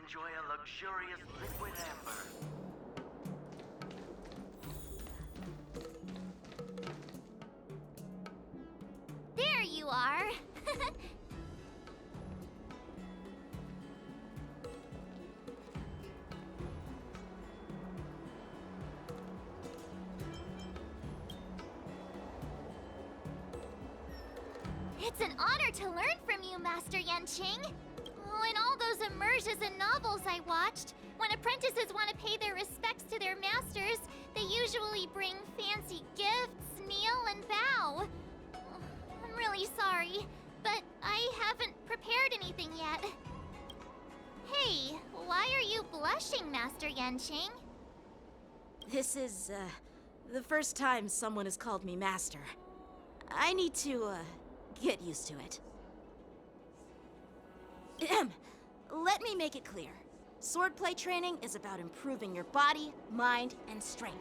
enjoy a luxurious liquid amber. There you are. It's an honor to learn from you, Master Yanqing. Oh, in all those immersions and novels I watched, when apprentices want to pay their respects to their masters, they usually bring fancy gifts, kneel, and bow. Oh, I'm really sorry, but I haven't prepared anything yet. Hey, why are you blushing, Master Yanqing? This is, the first time someone has called me master. I need to, get used to it. Let me make it clear. Swordplay training is about improving your body, mind, and strength.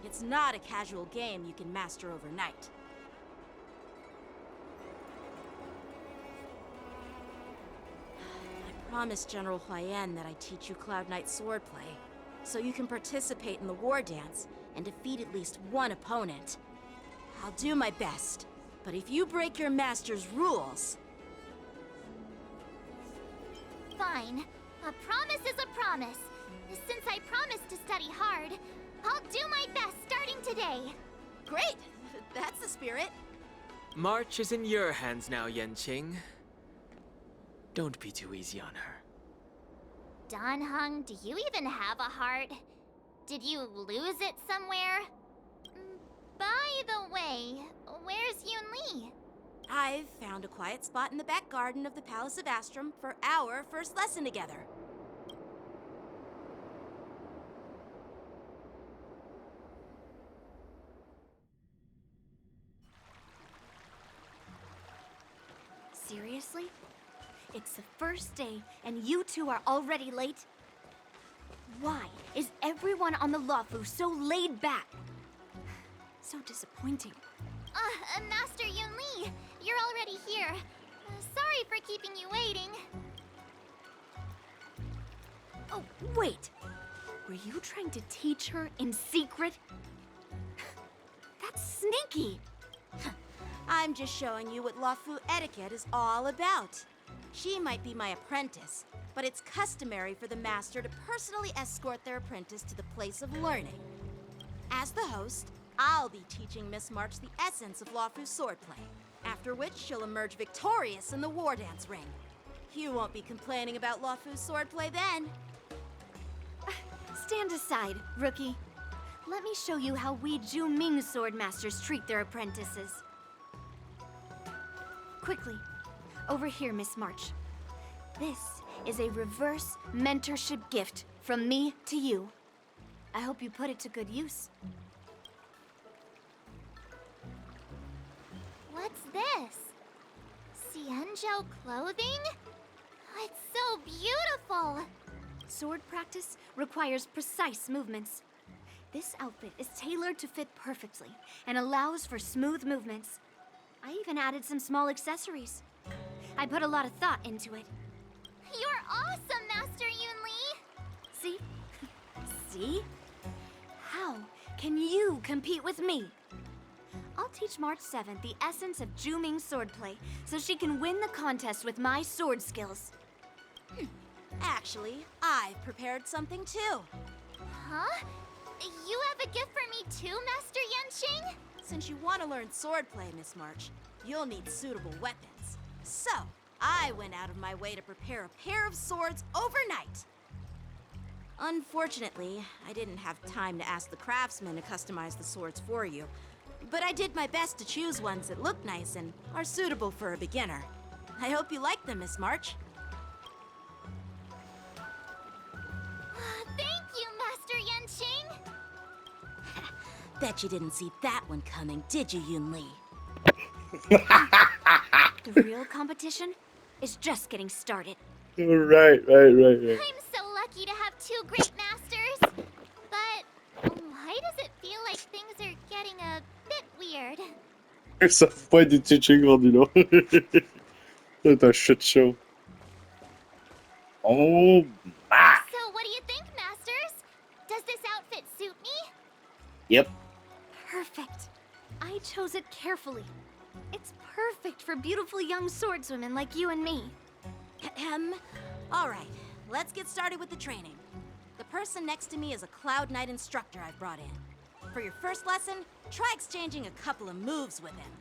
It's not a casual game you can master overnight. I promised General Huayan that I'd teach you Cloud Knight swordplay, so you can participate in the war dance and defeat at least one opponent. I'll do my best, but if you break your master's rules... Fine. A promise is a promise. Since I promised to study hard, I'll do my best starting today. Great! That's the spirit. March is in your hands now, Yanqing. Don't be too easy on her. Danheng, do you even have a heart? Did you lose it somewhere? By the way, where's Yun Li? I've found a quiet spot in the back garden of the Palace of Astrum for our first lesson together. Seriously? It's the first day, and you two are already late? Why is everyone on the Luofu so laid back? So disappointing. Master Yun Li, you're already here. Sorry for keeping you waiting. Oh, wait. Were you trying to teach her in secret? That's sneaky. I'm just showing you what Luofu etiquette is all about. She might be my apprentice, but it's customary for the master to personally escort their apprentice to the place of learning. As the host, I'll be teaching Miss March the essence of Luofu swordplay, after which she'll emerge victorious in the war dance ring. You won't be complaining about Luofu swordplay then. Stand aside, rookie. Let me show you how we Zhu-Ming sword masters treat their apprentices. Quickly, over here, Miss March. This is a reverse mentorship gift from me to you. I hope you put it to good use. What's this? Xianzhou clothing? It's so beautiful! Sword practice requires precise movements. This outfit is tailored to fit perfectly and allows for smooth movements. I even added some small accessories. I put a lot of thought into it. You're awesome, Master Yun Li! See? See? How can you compete with me? I'll teach March 7th the essence of Zhu-Ming swordplay so she can win the contest with my sword skills. Actually, I've prepared something too. Huh? You have a gift for me too, Master Yanqing? Since you want to learn swordplay, Miss March, you'll need suitable weapons. So, I went out of my way to prepare a pair of swords overnight. Unfortunately, I didn't have time to ask the craftsman to customize the swords for you, but I did my best to choose ones that look nice and are suitable for a beginner. I hope you like them, Miss March. Thank you, Master Yanqing! Bet you didn't see that one coming, did you, Yun Li? The real competition is just getting started. Right. I'm so lucky to have two great masters. But why does it feel like things are getting a bit weird? Ça faut pas être des teaching rendu là. C'est un shit show. Oh my Yep. Perfect. I chose it carefully. It's perfect for beautiful young swordswomen like you and me. Ahem. All right, let's get started with the training. The person next to me is a Cloud Knight instructor I've brought in. For your first lesson, try exchanging a couple of moves with him.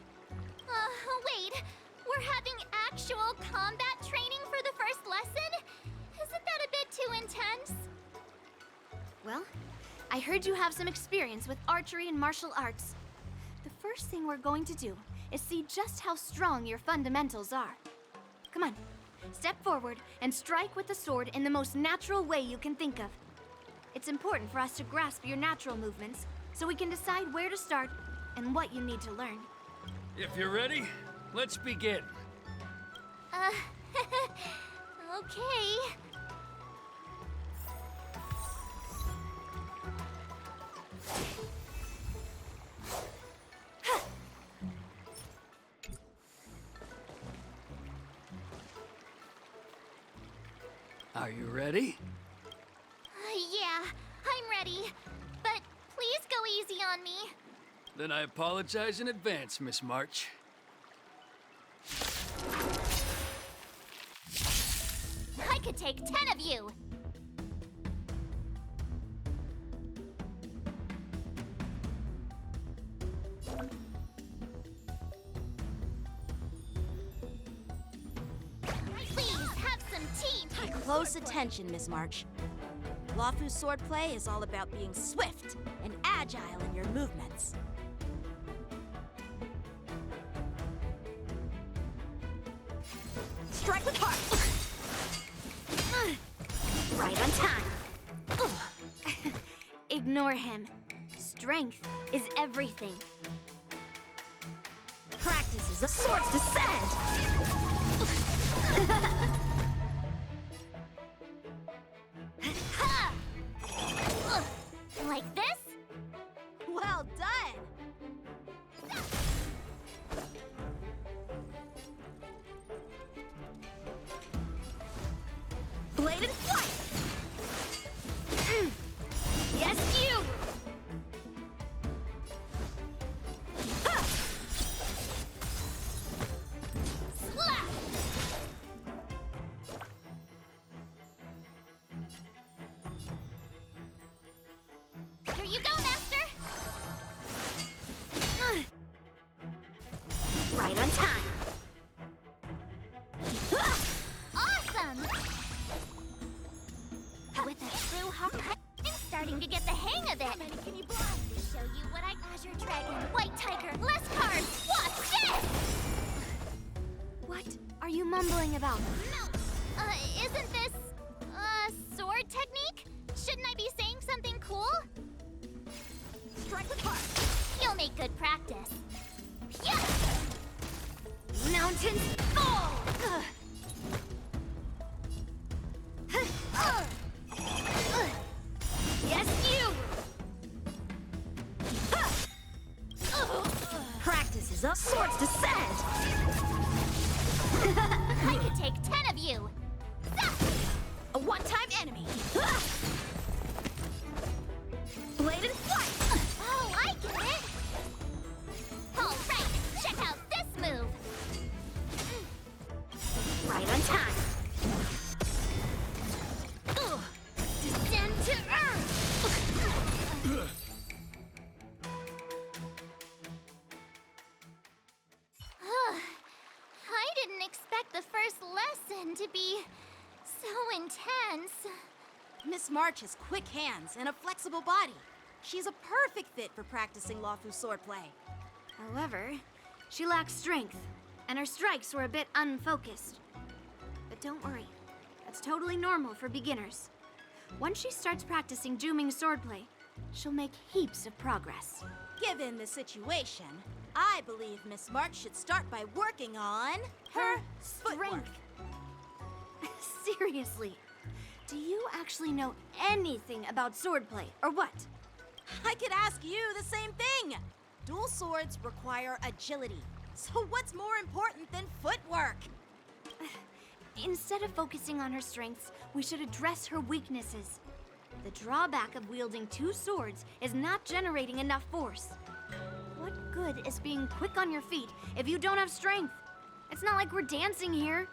Wait. We're having actual combat training for the first lesson? Isn't that a bit too intense? Well, I heard you have some experience with archery and martial arts. The first thing we're going to do is see just how strong your fundamentals are. Come on, step forward and strike with the sword in the most natural way you can think of. It's important for us to grasp your natural movements so we can decide where to start and what you need to learn. If you're ready, let's begin. Okay. Are you ready? Yeah, I'm ready. But please go easy on me. Then I apologize in advance, Miss March. I could take 10 of you. Please have some tea. Pay close attention, Miss March. Lawfu's swordplay is all about being swift and agile in your movements. Strike with heart! Right on time. Ignore him. Strength is everything. Practice is a sword's descent! Ha! Like this? Well done! Blade and flight! Yes, you! Slap! Here you go, Master! Right on time. Awesome! With a true heart, I'm starting to get the hang of it. Can you block? To show you what I Azure Dragon, White Tiger, less cards. Watch this! What are you mumbling about? No, isn't this sword technique? Shouldn't I be saying something cool? Strike with heart! You'll make good practice. Yeah! Mountains fall! Yes, you! Practice is a sword's descent! I could take 10 of you. A one-time enemy! Blade and flight! Oh, I get it. All right, check out this move. Right on time. Descend to earth. I didn't expect the first lesson to be so intense. Miss March has quick hands and a flexible body. She's a perfect fit for practicing Lawfu swordplay. However, she lacks strength, and her strikes were a bit unfocused. But don't worry, that's totally normal for beginners. Once she starts practicing Juming swordplay, she'll make heaps of progress. Given the situation, I believe Miss March should start by working on her footwork. Strength. Seriously, do you actually know anything about swordplay, or what? I could ask you the same thing. Dual swords require agility. So what's more important than footwork? Instead of focusing on her strengths, we should address her weaknesses. The drawback of wielding two swords is not generating enough force. What good is being quick on your feet if you don't have strength? It's not like we're dancing here.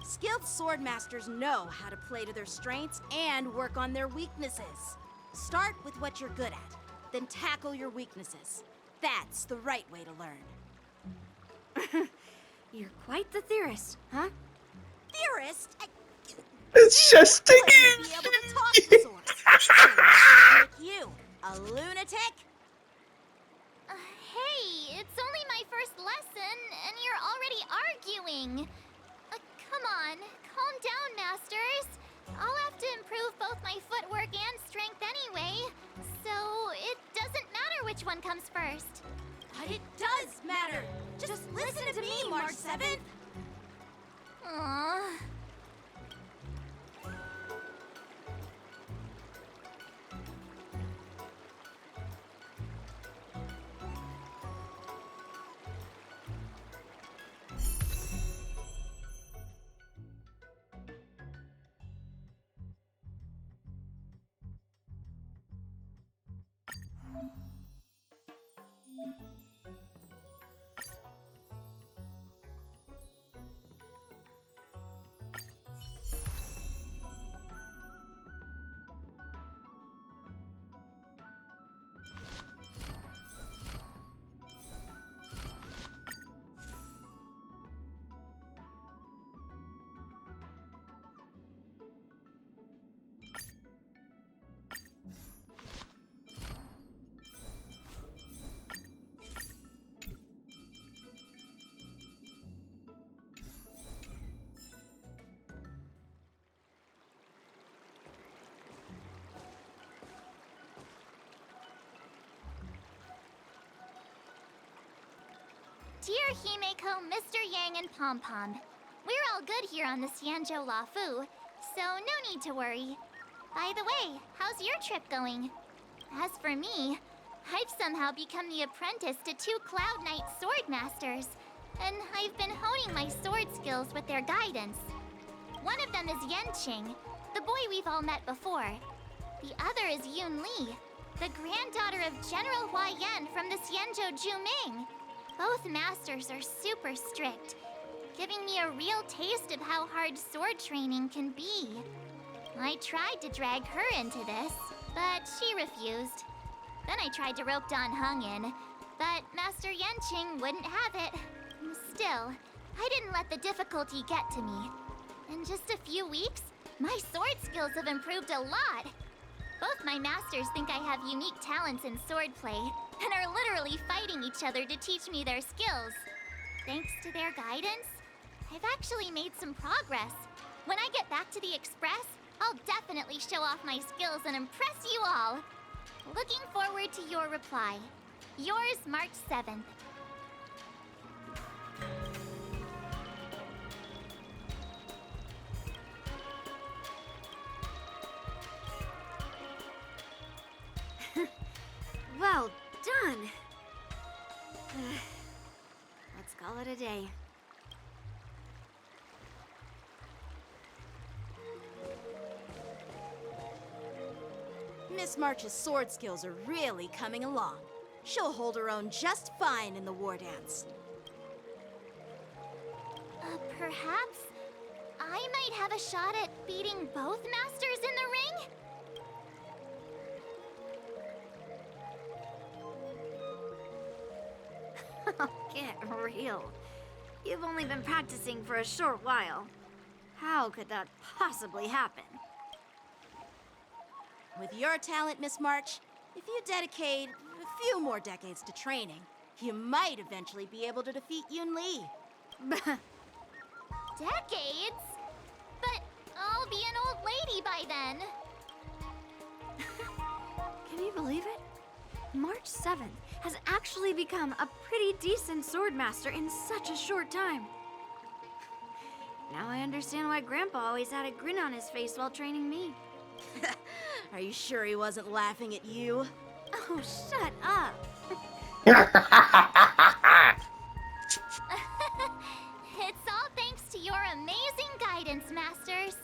Skilled sword masters know how to play to their strengths and work on their weaknesses. Start with what you're good at, then tackle your weaknesses. That's the right way to learn. You're quite the theorist, huh? Theorist? It's just Be sticking. able to talk to swords. So like you, a lunatic? Hey, it's only my first lesson, and you're already arguing. Come on, calm down, Masters. I'll have to improve both my footwork and strength anyway, so it doesn't matter which one comes first. But it does matter. Just listen to me, March 7th. Aww. Dear Himeko, Mr. Yang, and Pom Pom, we're all good here on the Xianzhou Lafu, so no need to worry. By the way, how's your trip going? As for me, I've somehow become the apprentice to two Cloud Knight sword masters, and I've been honing my sword skills with their guidance. One of them is Yanqing, the boy we've all met before. The other is Yun Li, the granddaughter of General Hua Yan from the Xianzhou Juming. Both masters are super strict, giving me a real taste of how hard sword training can be. I tried to drag her into this, but she refused. Then I tried to rope Don Hung in, but Master Yanqing wouldn't have it. Still, I didn't let the difficulty get to me. In just a few weeks, my sword skills have improved a lot. Both my masters think I have unique talents in swordplay, and are literally fighting each other to teach me their skills. Thanks to their guidance, I've actually made some progress. When I get back to the Express, I'll definitely show off my skills and impress you all. Looking forward to your reply. Yours, March 7th. Well done. Let's call it a day. Miss March's sword skills are really coming along. She'll hold her own just fine in the war dance. Perhaps I might have a shot at beating both masters in the ring? Get real. You've only been practicing for a short while. How could that possibly happen? With your talent, Miss March, if you dedicate a few more decades to training, you might eventually be able to defeat Yun Li. Decades? But I'll be an old lady by then. Can you believe it? March 7th has actually become a pretty decent swordmaster in such a short time. Now I understand why Grandpa always had a grin on his face while training me. Are you sure he wasn't laughing at you? Oh, shut up. It's all thanks to your amazing guidance, Masters.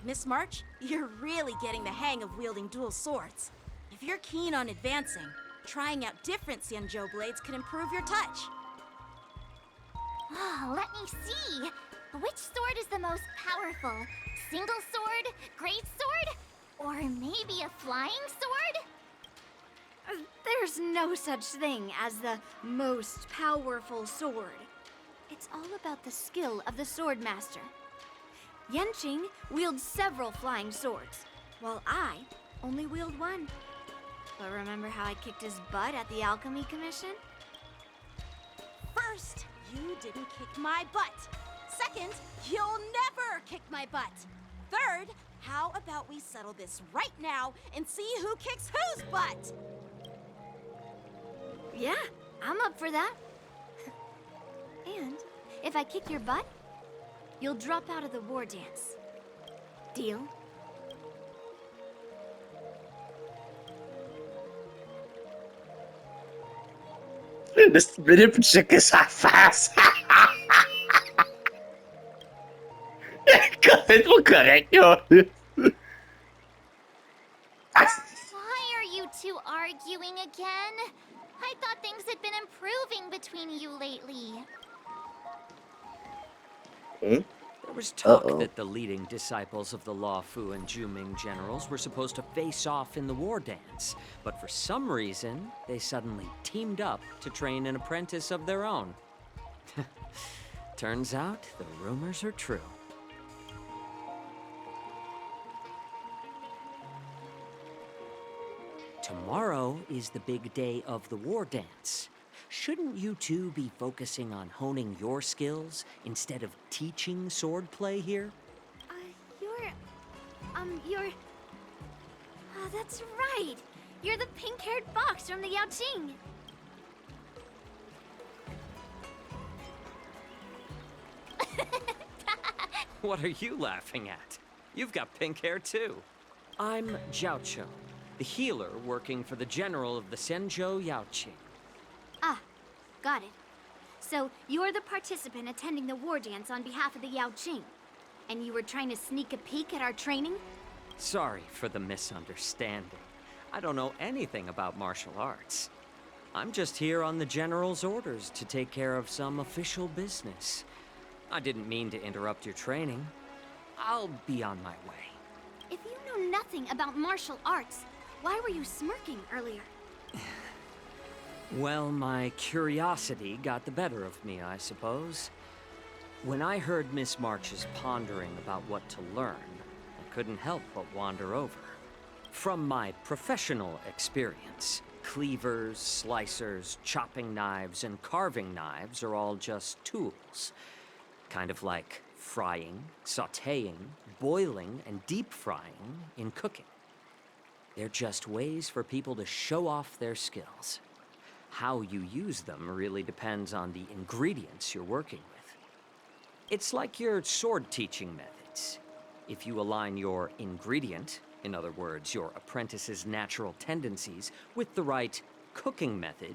Miss March, you're really getting the hang of wielding dual swords. If you're keen on advancing, trying out different Senjo blades could improve your touch. Oh, let me see. Which sword is the most powerful? Single sword? Great sword? Or maybe a flying sword? There's no such thing as the most powerful sword. It's all about the skill of the sword master. Yanqing wields several flying swords, while I only wield one. But remember how I kicked his butt at the Alchemy Commission? First, you didn't kick my butt. Second, you'll never kick my butt. Third, how about we settle this right now and see who kicks whose butt? Yeah, I'm up for that. And if I kick your butt, you'll drop out of the war dance. Deal? Das mit dem Chick ist fast. Correct, correct, yo. Why are you two arguing again? I thought things had been improving between you lately. There was talk Uh-oh. that the leading disciples of the Law Fu and Juming generals were supposed to face off in the war dance, but for some reason, they suddenly teamed up to train an apprentice of their own. Turns out, the rumors are true. Tomorrow is the big day of the war dance. Shouldn't you two be focusing on honing your skills instead of teaching swordplay here? You're... Oh, that's right. You're the pink-haired fox from the Yaoqing. What are you laughing at? You've got pink hair too. I'm Jiaoqiu, the healer working for the general of the Senjo Yaoqing. Ah, got it. So, you're the participant attending the war dance on behalf of the Yaoqing. And you were trying to sneak a peek at our training? Sorry for the misunderstanding. I don't know anything about martial arts. I'm just here on the general's orders to take care of some official business. I didn't mean to interrupt your training. I'll be on my way. If you know nothing about martial arts, why were you smirking earlier? Well, my curiosity got the better of me, I suppose. When I heard Miss March's pondering about what to learn, I couldn't help but wander over. From my professional experience, cleavers, slicers, chopping knives, and carving knives are all just tools. Kind of like frying, sautéing, boiling, and deep frying in cooking. They're just ways for people to show off their skills. How you use them really depends on the ingredients you're working with. It's like your sword teaching methods. If you align your ingredient, in other words, your apprentice's natural tendencies, with the right cooking method,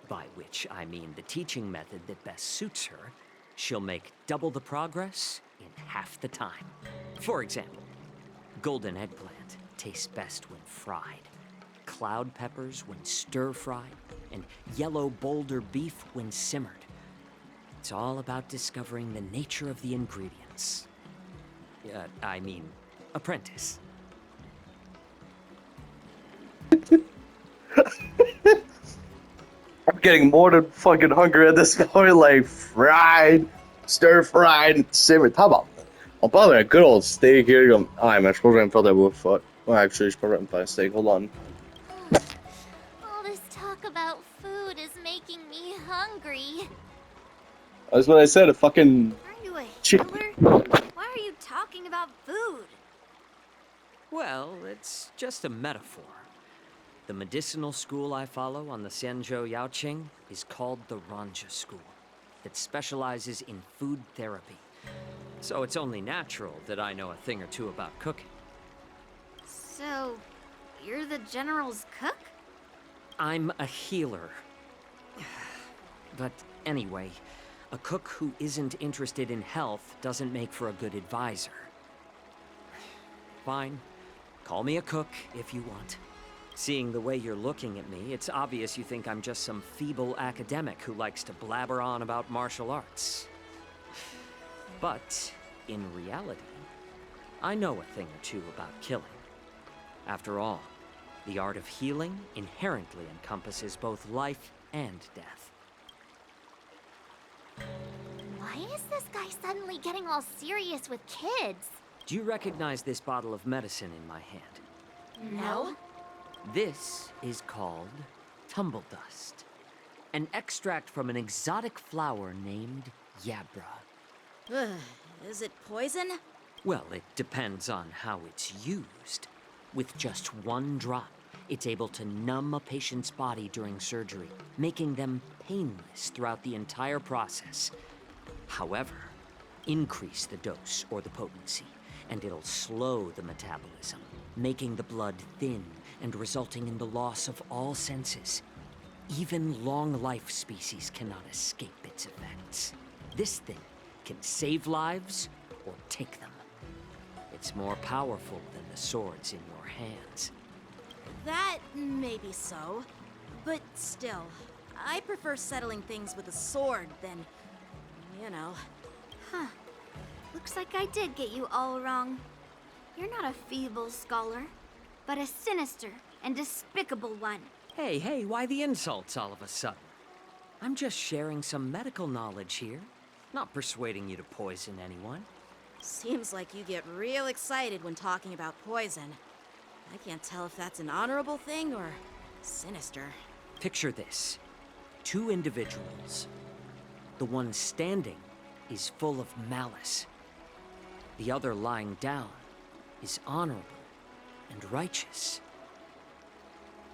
by which I mean the teaching method that best suits her, she'll make double the progress in half the time. For example, golden eggplant tastes best when fried, cloud peppers when stir-fried, and yellow boulder beef when simmered. It's all about discovering the nature of the ingredients. Apprentice. I'm getting more than fucking hungry at this point. Like fried, stir-fried, simmered. How about I'll probably a good old steak here. Alright, man, suppose I'm filled that with foot. Well, actually, it's probably by a steak. Hold on. All this talk about food is making me hungry. That's what I said. A fucking Are you a Chip. healer? Why are you talking about food? Well, it's just a metaphor. The medicinal school I follow on the Senjo Yaoqing is called the Ranja School, that specializes in food therapy. So it's only natural that I know a thing or two about cooking. So, you're the general's cook? I'm a healer. But anyway, a cook who isn't interested in health doesn't make for a good advisor. Fine. Call me a cook if you want. Seeing the way you're looking at me, it's obvious you think I'm just some feeble academic who likes to blabber on about martial arts. But, in reality, I know a thing or two about killing. After all, the art of healing inherently encompasses both life and death. Why is this guy suddenly getting all serious with kids? Do you recognize this bottle of medicine in my hand? No. This is called tumble dust, an extract from an exotic flower named Yabra. Ugh, is it poison? Well, it depends on how it's used. With just one drop, it's able to numb a patient's body during surgery, making them painless throughout the entire process. However, increase the dose or the potency, and it'll slow the metabolism, making the blood thin and resulting in the loss of all senses. Even long-life species cannot escape its effects. This thing can save lives or take them. It's more powerful than the swords in your hands. That may be so, but still, I prefer settling things with a sword than, you know. Huh. Looks like I did get you all wrong. You're not a feeble scholar, but a sinister and despicable one. Hey, why the insults all of a sudden? I'm just sharing some medical knowledge here, not persuading you to poison anyone. Seems like you get real excited when talking about poison. I can't tell if that's an honorable thing or sinister. Picture this. 2 individuals. The one standing is full of malice. The other lying down is honorable and righteous.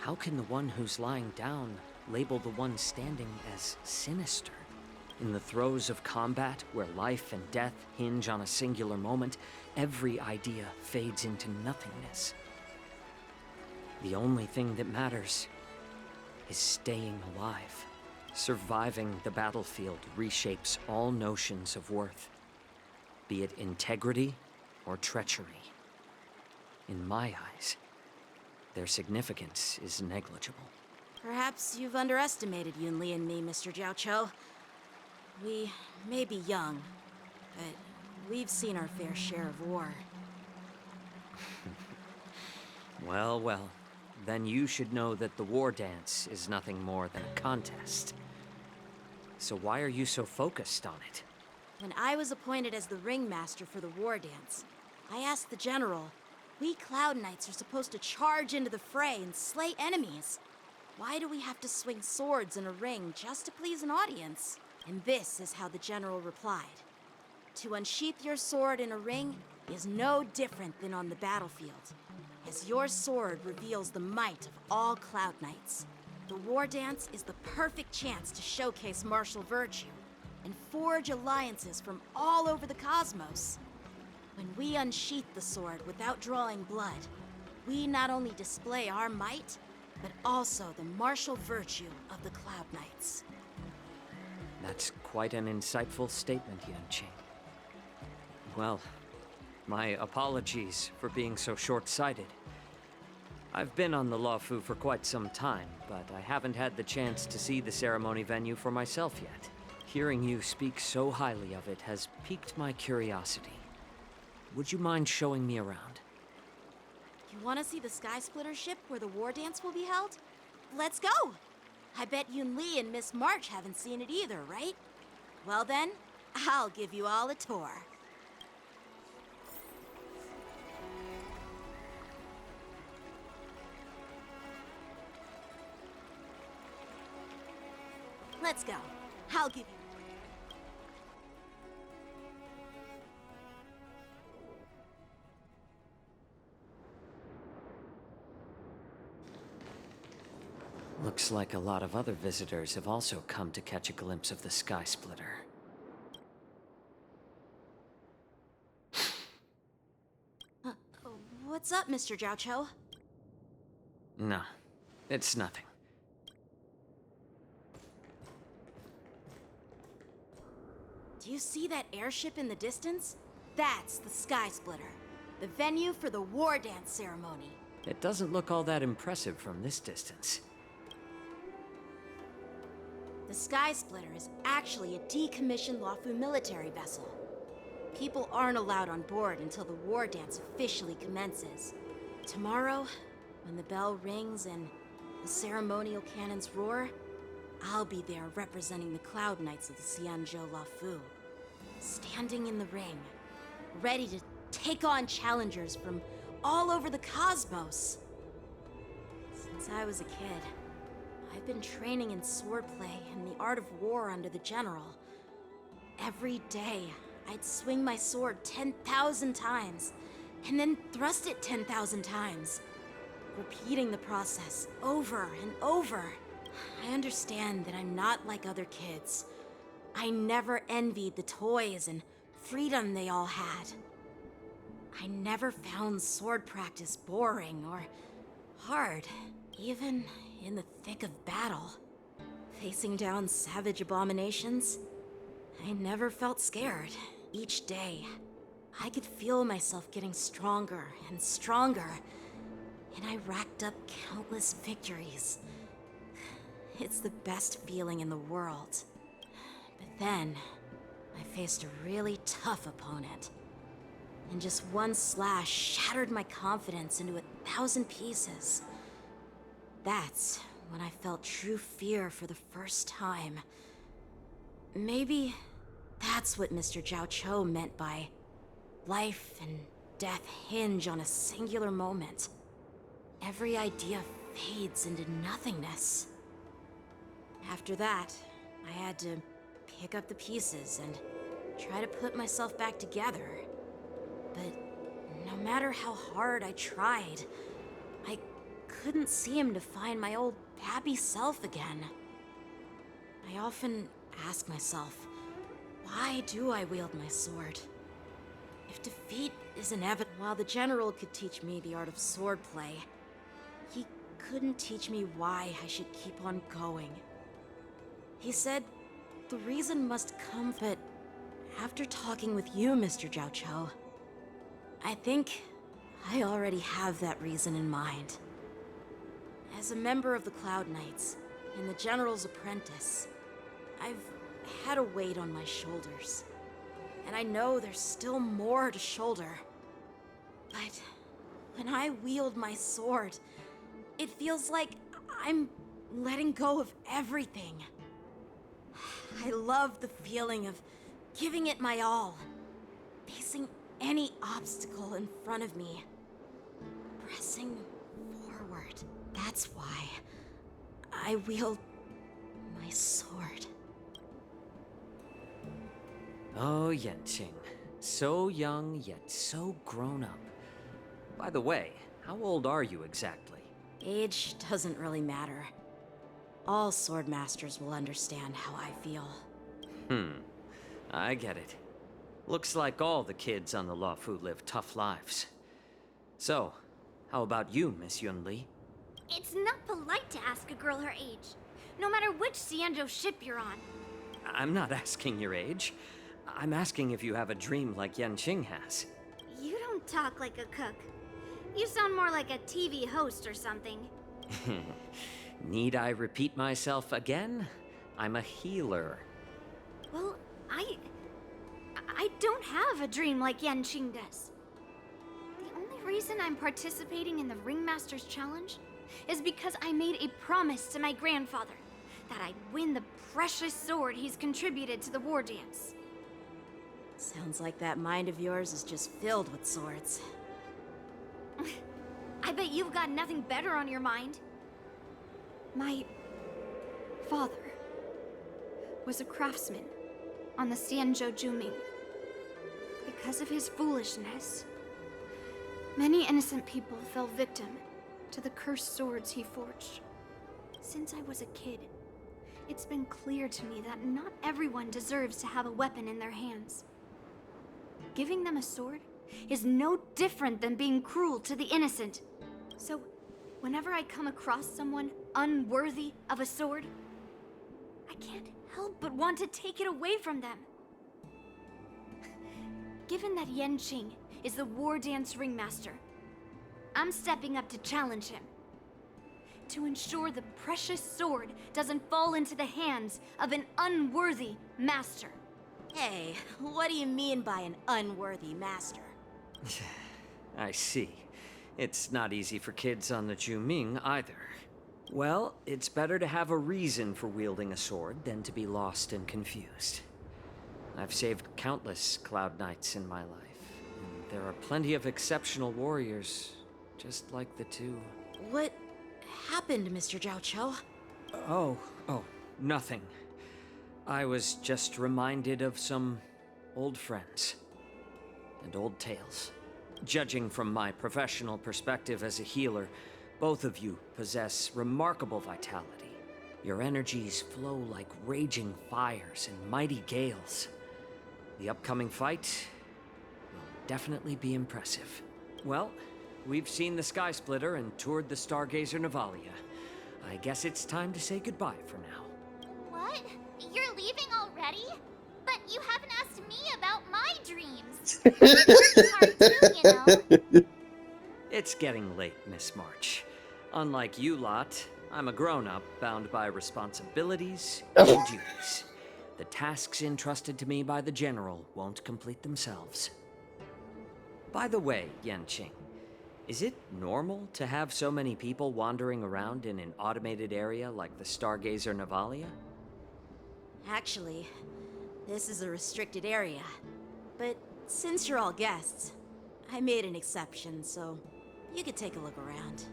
How can the one who's lying down label the one standing as sinister? In the throes of combat, where life and death hinge on a singular moment, every idea fades into nothingness. The only thing that matters is staying alive. Surviving the battlefield reshapes all notions of worth, be it integrity or treachery. In my eyes, their significance is negligible. Perhaps you've underestimated Yunli and me, Mr. Jiao Cho. We may be young, but we've seen our fair share of war. Well, then you should know that the war dance is nothing more than a contest. So why are you so focused on it? When I was appointed as the ringmaster for the war dance, I asked the general, we Cloud Knights are supposed to charge into the fray and slay enemies. Why do we have to swing swords in a ring just to please an audience? And this is how the general replied. To unsheath your sword in a ring is no different than on the battlefield, as your sword reveals the might of all Cloud Knights. The war dance is the perfect chance to showcase martial virtue and forge alliances from all over the cosmos. When we unsheath the sword without drawing blood, we not only display our might, but also the martial virtue of the Cloud Knights. That's quite an insightful statement, Yanqing. Well, my apologies for being so short-sighted. I've been on the Luofu for quite some time, but I haven't had the chance to see the ceremony venue for myself yet. Hearing you speak so highly of it has piqued my curiosity. Would you mind showing me around? You want to see the Sky Splitter ship where the war dance will be held? Let's go! I bet Yunli and Miss March haven't seen it either, right? Well then, I'll give you all a tour. Let's go. I'll give you... Looks like a lot of other visitors have also come to catch a glimpse of the Sky Splitter. What's up, Mr. Jiao Cho? No, it's nothing. Do you see that airship in the distance? That's the Sky Splitter. the venue for the war dance ceremony. It doesn't look all that impressive from this distance. The Sky Splitter is actually a decommissioned Lawfu military vessel. People aren't allowed on board until the war dance officially commences. Tomorrow, when the bell rings and the ceremonial cannons roar, I'll be there representing the Cloud Knights of the Xianzhou Lawfu, standing in the ring, ready to take on challengers from all over the cosmos. Since I was a kid, I've been training in swordplay and the art of war under the general. Every day, I'd swing my sword 10,000 times, and then thrust it 10,000 times, repeating the process over and over. I understand that I'm not like other kids. I never envied the toys and freedom they all had. I never found sword practice boring or hard, even in the thick of battle. Facing down savage abominations, I never felt scared. Each day, I could feel myself getting stronger and stronger, and I racked up countless victories. It's the best feeling in the world. But then, I faced a really tough opponent, and just one slash shattered my confidence into 1,000 pieces. That's when I felt true fear for the first time. Maybe that's what Mr. Zhao Cho meant by life and death hinge on a singular moment. Every idea fades into nothingness. After that, I had to pick up the pieces and try to put myself back together. But no matter how hard I tried, I couldn't seem to find my old happy self again. I often ask myself, why do I wield my sword? If defeat is inevitable, while the general could teach me the art of swordplay, he couldn't teach me why I should keep on going. He said the reason must come, but after talking with you, Mr. Zhao Cho, I think I already have that reason in mind. As a member of the Cloud Knights and the General's apprentice, I've had a weight on my shoulders. And I know there's still more to shoulder. But when I wield my sword, it feels like I'm letting go of everything. I love the feeling of giving it my all, facing any obstacle in front of me, pressing forward. That's why I wield my sword. Oh, Yanqing. So young, yet so grown up. By the way, how old are you exactly? Age doesn't really matter. All sword masters will understand how I feel. I get it. Looks like all the kids on the Lawfu live tough lives. So, how about you, Miss Yunli? It's not polite to ask a girl her age, no matter which Xianzhou ship you're on. I'm not asking your age. I'm asking if you have a dream like Yanqing has. You don't talk like a cook. You sound more like a TV host or something. Need I repeat myself again? I'm a healer. Well, I don't have a dream like Yanqing does. The only reason I'm participating in the Ringmaster's Challenge is because I made a promise to my grandfather that I'd win the precious sword he's contributed to the war dance. Sounds like that mind of yours is just filled with swords. I bet you've got nothing better on your mind. My father was a craftsman on the Xianzhou Juming. Because of his foolishness, many innocent people fell victim to the cursed swords he forged. Since I was a kid, it's been clear to me that not everyone deserves to have a weapon in their hands. Giving them a sword is no different than being cruel to the innocent. So, whenever I come across someone unworthy of a sword, I can't help but want to take it away from them. Given that Yanqing is the War Dance Ringmaster. I'm stepping up to challenge him. To ensure the precious sword doesn't fall into the hands of an unworthy master. Hey, what do you mean by an unworthy master? I see. It's not easy for kids on the Juming either. Well, it's better to have a reason for wielding a sword than to be lost and confused. I've saved countless Cloud Knights in my life, and there are plenty of exceptional warriors, just like the two. What happened, Mr. Zhao Cho? Oh, nothing. I was just reminded of some old friends and old tales. Judging from my professional perspective as a healer, both of you possess remarkable vitality. Your energies flow like raging fires and mighty gales. The upcoming fight will definitely be impressive. Well, we've seen the Sky Splitter and toured the Stargazer Navalia. I guess it's time to say goodbye for now. What? You're leaving already? But you haven't asked me about my dreams. Hard too, you know. It's getting late, Miss March. Unlike you lot, I'm a grown-up bound by responsibilities and duties. The tasks entrusted to me by the General won't complete themselves. By the way, Yanqing, is it normal to have so many people wandering around in an automated area like the Stargazer Navalia? Actually, this is a restricted area. But since you're all guests, I made an exception, so you could take a look around.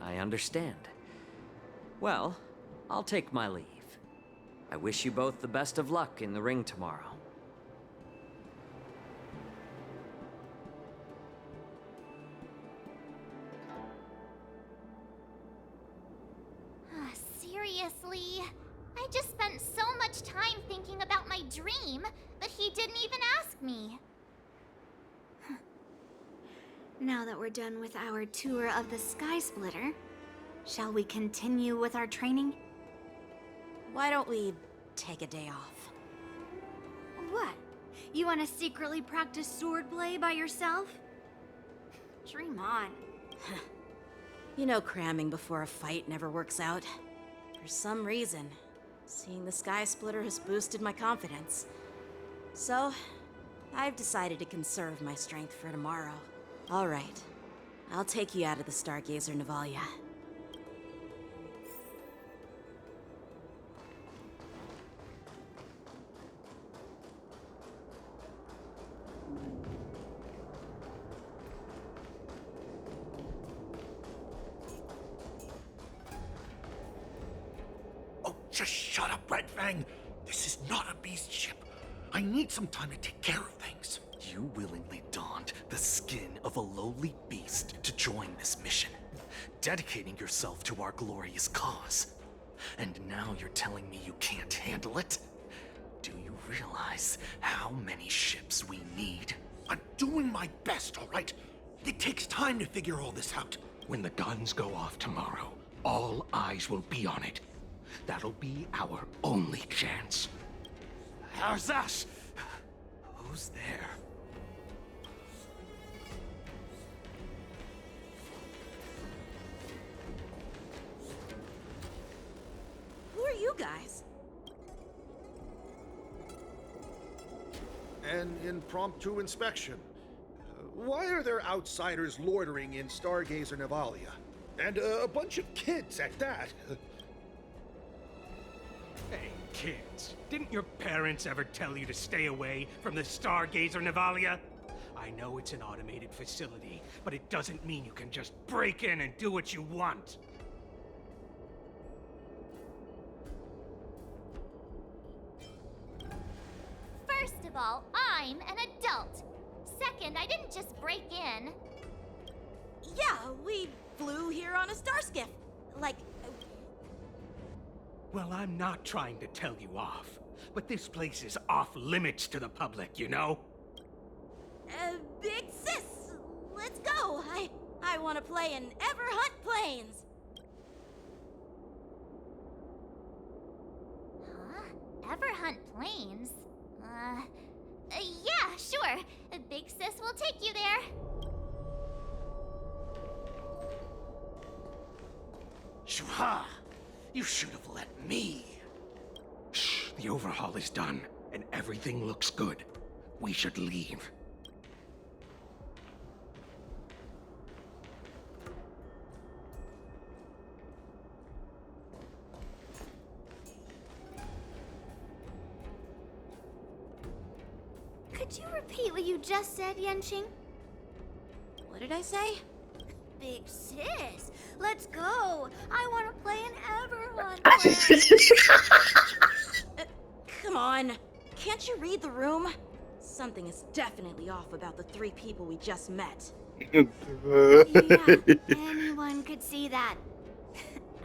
I understand. Well, I'll take my leave. I wish you both the best of luck in the ring tomorrow. Seriously? I just spent so much time thinking about my dream, but he didn't even ask me. Now that we're done with our tour of the Sky Splitter, shall we continue with our training? Why don't we take a day off? What? You want to secretly practice swordplay by yourself? Dream on. You know cramming before a fight never works out. For some reason, seeing the Sky Splitter has boosted my confidence. So, I've decided to conserve my strength for tomorrow. All right, I'll take you out of the Stargazer Navalia. Oh, just shut up, Red Fang. This is not a beast ship. I need some time to take care of things. You willingly donned the skin of a lowly beast to join this mission, dedicating yourself to our glorious cause. And now you're telling me you can't handle it? Do you realize how many ships we need? I'm doing my best, all right? It takes time to figure all this out. When the guns go off tomorrow, all eyes will be on it. That'll be our only chance. How's that? Who's there? Who are you guys? An impromptu inspection. Why are there outsiders loitering in Stargazer Navalia? And a bunch of kids at that. Hey, kids, didn't your parents ever tell you to stay away from the Stargazer Navalia? I know it's an automated facility, but it doesn't mean you can just break in and do what you want. First of all, I'm an adult. Second, I didn't just break in. Yeah, we flew here on a starskiff. Like, Well, I'm not trying to tell you off, but this place is off limits to the public, you know? Big sis, let's go. I want to play in Everhunt Plains. Huh? Everhunt Plains? Yeah, sure. Sure, Big Sis will take you there. Shuha! You should have let me. Shh, the overhaul is done, and everything looks good. We should leave. Could you repeat what you just said, Yanqing? What did I say? Big sis, let's go. I want to play an Everhorn. Come on. Can't you read the room? Something is definitely off about the 3 people we just met. Yeah, anyone could see that.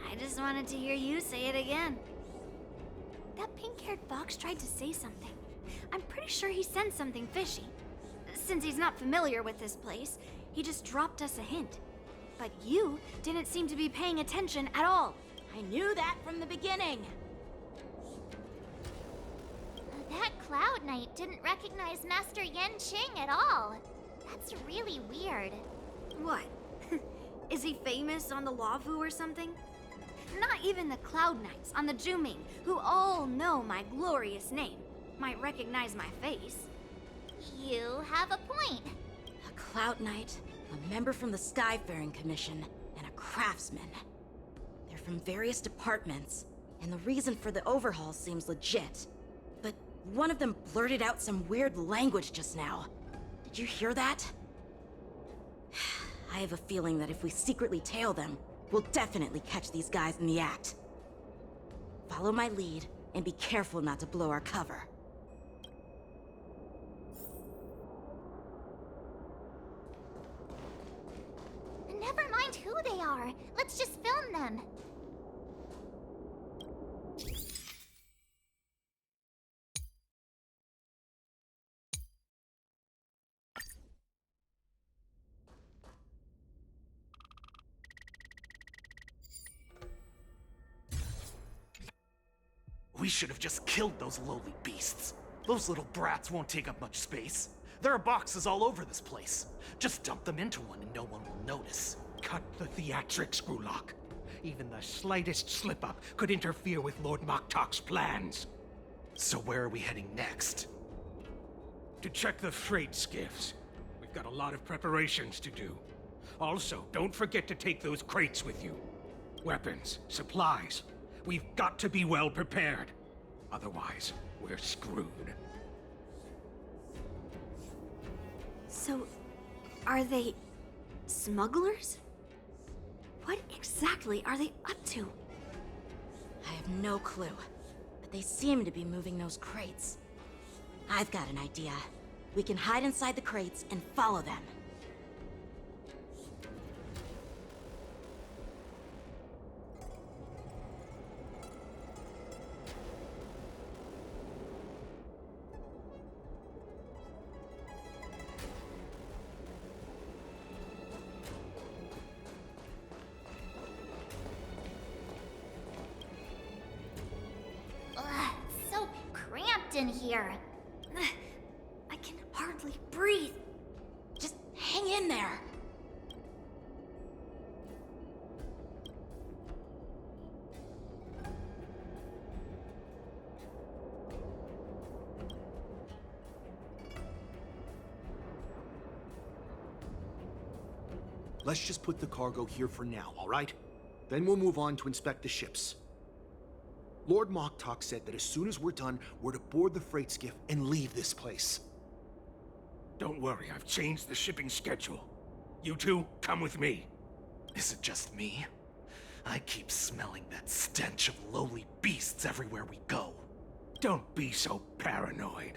I just wanted to hear you say it again. That pink-haired fox tried to say something. I'm pretty sure he sensed something fishy. Since he's not familiar with this place, he just dropped us a hint. But you didn't seem to be paying attention at all. I knew that from the beginning. That Cloud Knight didn't recognize Master Yanqing at all. That's really weird. What? Is he famous on the Lavu or something? Not even the Cloud Knights on the Juming, who all know my glorious name, might recognize my face. You have a point. A Cloud Knight, a member from the Skyfaring Commission, and a craftsman. They're from various departments, and the reason for the overhaul seems legit. But one of them blurted out some weird language just now. Did you hear that? I have a feeling that if we secretly tail them, we'll definitely catch these guys in the act. Follow my lead, and be careful not to blow our cover. Never mind who they are. Let's just film them. We should have just killed those lowly beasts. Those little brats won't take up much space. There are boxes all over this place. Just dump them into one and no one will notice. Cut the theatrics, Gulak. Even the slightest slip-up could interfere with Lord Moktok's plans. So where are we heading next? To check the freight skiffs. We've got a lot of preparations to do. Also, don't forget to take those crates with you. Weapons, supplies. We've got to be well prepared. Otherwise, we're screwed. So, are they smugglers? What exactly are they up to? I have no clue, but they seem to be moving those crates. I've got an idea. We can hide inside the crates and follow them. Ugh, so cramped in here. I can hardly breathe. Just hang in there. Let's just put the cargo here for now, all right? Then we'll move on to inspect the ships. Lord Moktok said that as soon as we're done, we're to board the freight skiff and leave this place. Don't worry, I've changed the shipping schedule. You two, come with me. Is it just me? I keep smelling that stench of lowly beasts everywhere we go. Don't be so paranoid.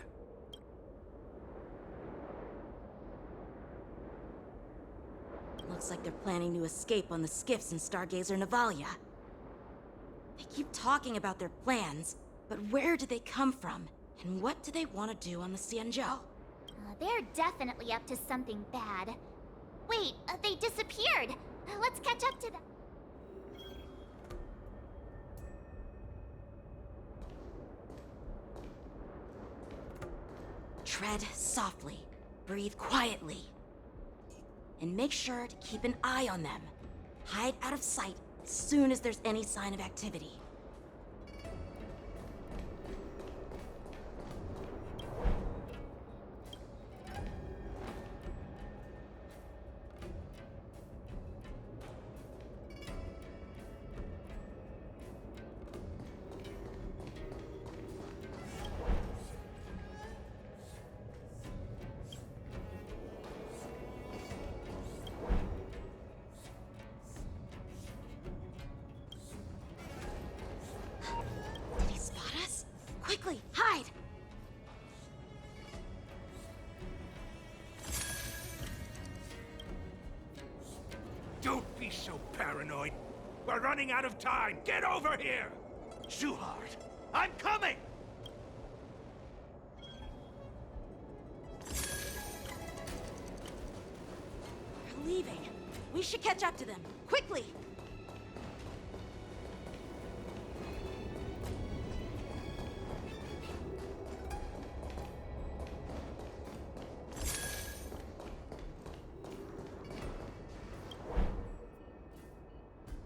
Looks like they're planning to escape on the skiffs in Stargazer Navalia. They keep talking about their plans, but where do they come from? And what do they want to do on the Xianzhou? They're definitely up to something bad. Wait, they disappeared. Let's catch up to them. Tread softly. Breathe quietly. And make sure to keep an eye on them. Hide out of sight as soon as there's any sign of activity. Did he spot us? Quickly, hide! Don't be so paranoid. We're running out of time. Get over here! Shuhard, I'm coming! They're leaving. We should catch up to them. Quickly!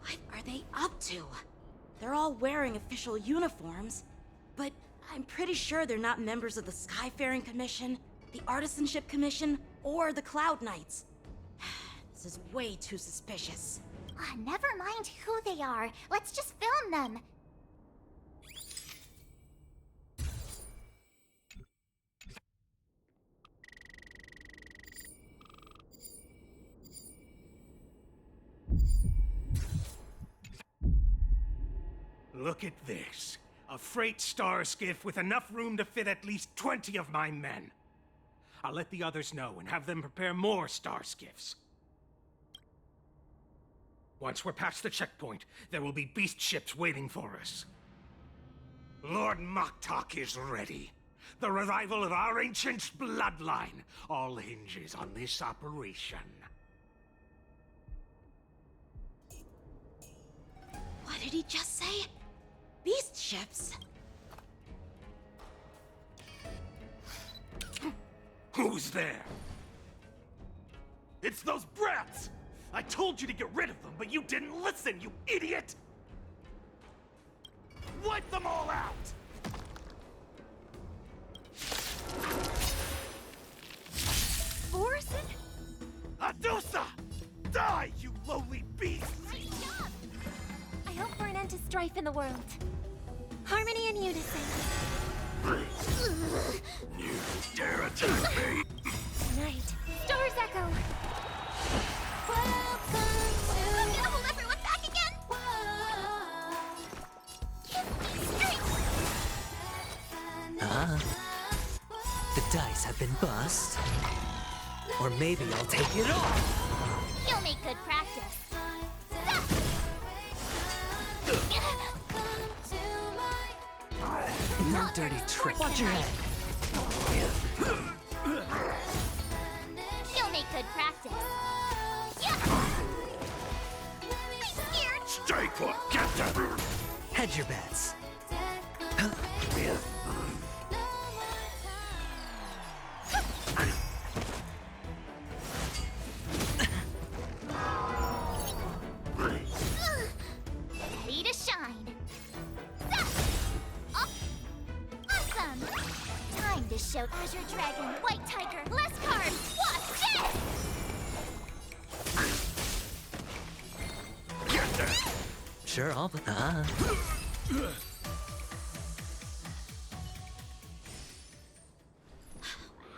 What are they up to? They're all wearing official uniforms, but I'm pretty sure they're not members of the Skyfaring Commission, the Artisanship Commission, or the Cloud Knights. This is way too suspicious. Never mind who they are. Let's just film them. Look at this. A freight star skiff with enough room to fit at least 20 of my men. I'll let the others know and have them prepare more star skiffs. Once we're past the checkpoint, there will be beast ships waiting for us. Lord Moktok is ready. The revival of our ancient bloodline all hinges on this operation. What did he just say? Beast ships? Who's there? It's those brats! I told you to get rid of them, but you didn't listen, you idiot! Wipe them all out! Borison? Adusa! Die, you lowly beast! Nice job! I hope for an end to strife in the world. Harmony and unison. You dare attack me? Night. Stars echo. I'm gonna hold everyone back again! The dice have been bust. Or maybe I'll take it off. You'll make good practice. No dirty trick. Watch your head. You'll make good practice. Yeah. I'm scared. Stay put, Captain! Hedge your bets. Ready to shine. Up. Awesome. Time to show Azure Dragon, White Tiger, less cards. Watch this. Get there! Sure, I'll...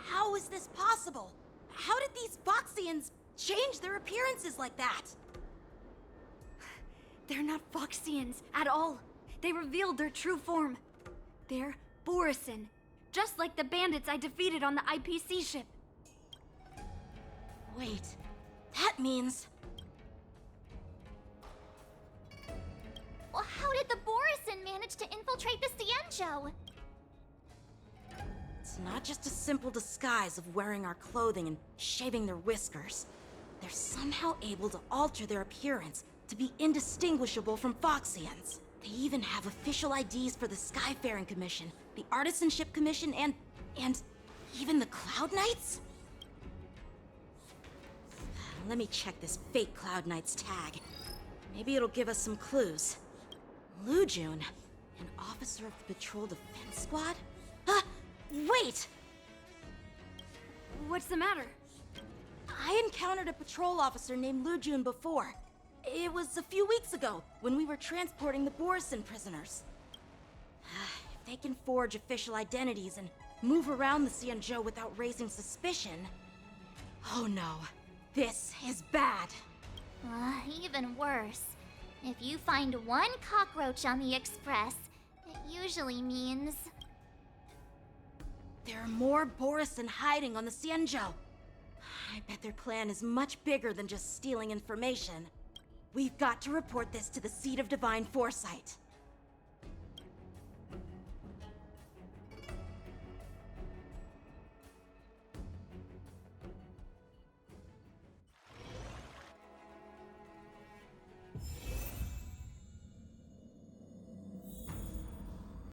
How is this possible? How did these Foxians change their appearances like that? They're not Foxians at all. They revealed their true form. They're Borison, just like the bandits I defeated on the IPC ship. Wait, that means... Well, how did the Borison manage to infiltrate the Cienjo? It's not just a simple disguise of wearing our clothing and shaving their whiskers. They're somehow able to alter their appearance to be indistinguishable from Foxians. They even have official IDs for the Skyfaring Commission, the Artisanship Commission, and even the Cloud Knights? Let me check this fake Cloud Knight's tag. Maybe it'll give us some clues. Lujun, an officer of the Patrol Defense Squad? Wait! What's the matter? I encountered a patrol officer named Lujun before. It was a few weeks ago, when we were transporting the Borison prisoners. If they can forge official identities and move around the Xianzhou without raising suspicion... Oh no, this is bad. Even worse. If you find one cockroach on the Express, it usually means... There are more Borison hiding on the Xianzhou. I bet their plan is much bigger than just stealing information. We've got to report this to the Seat of Divine Foresight.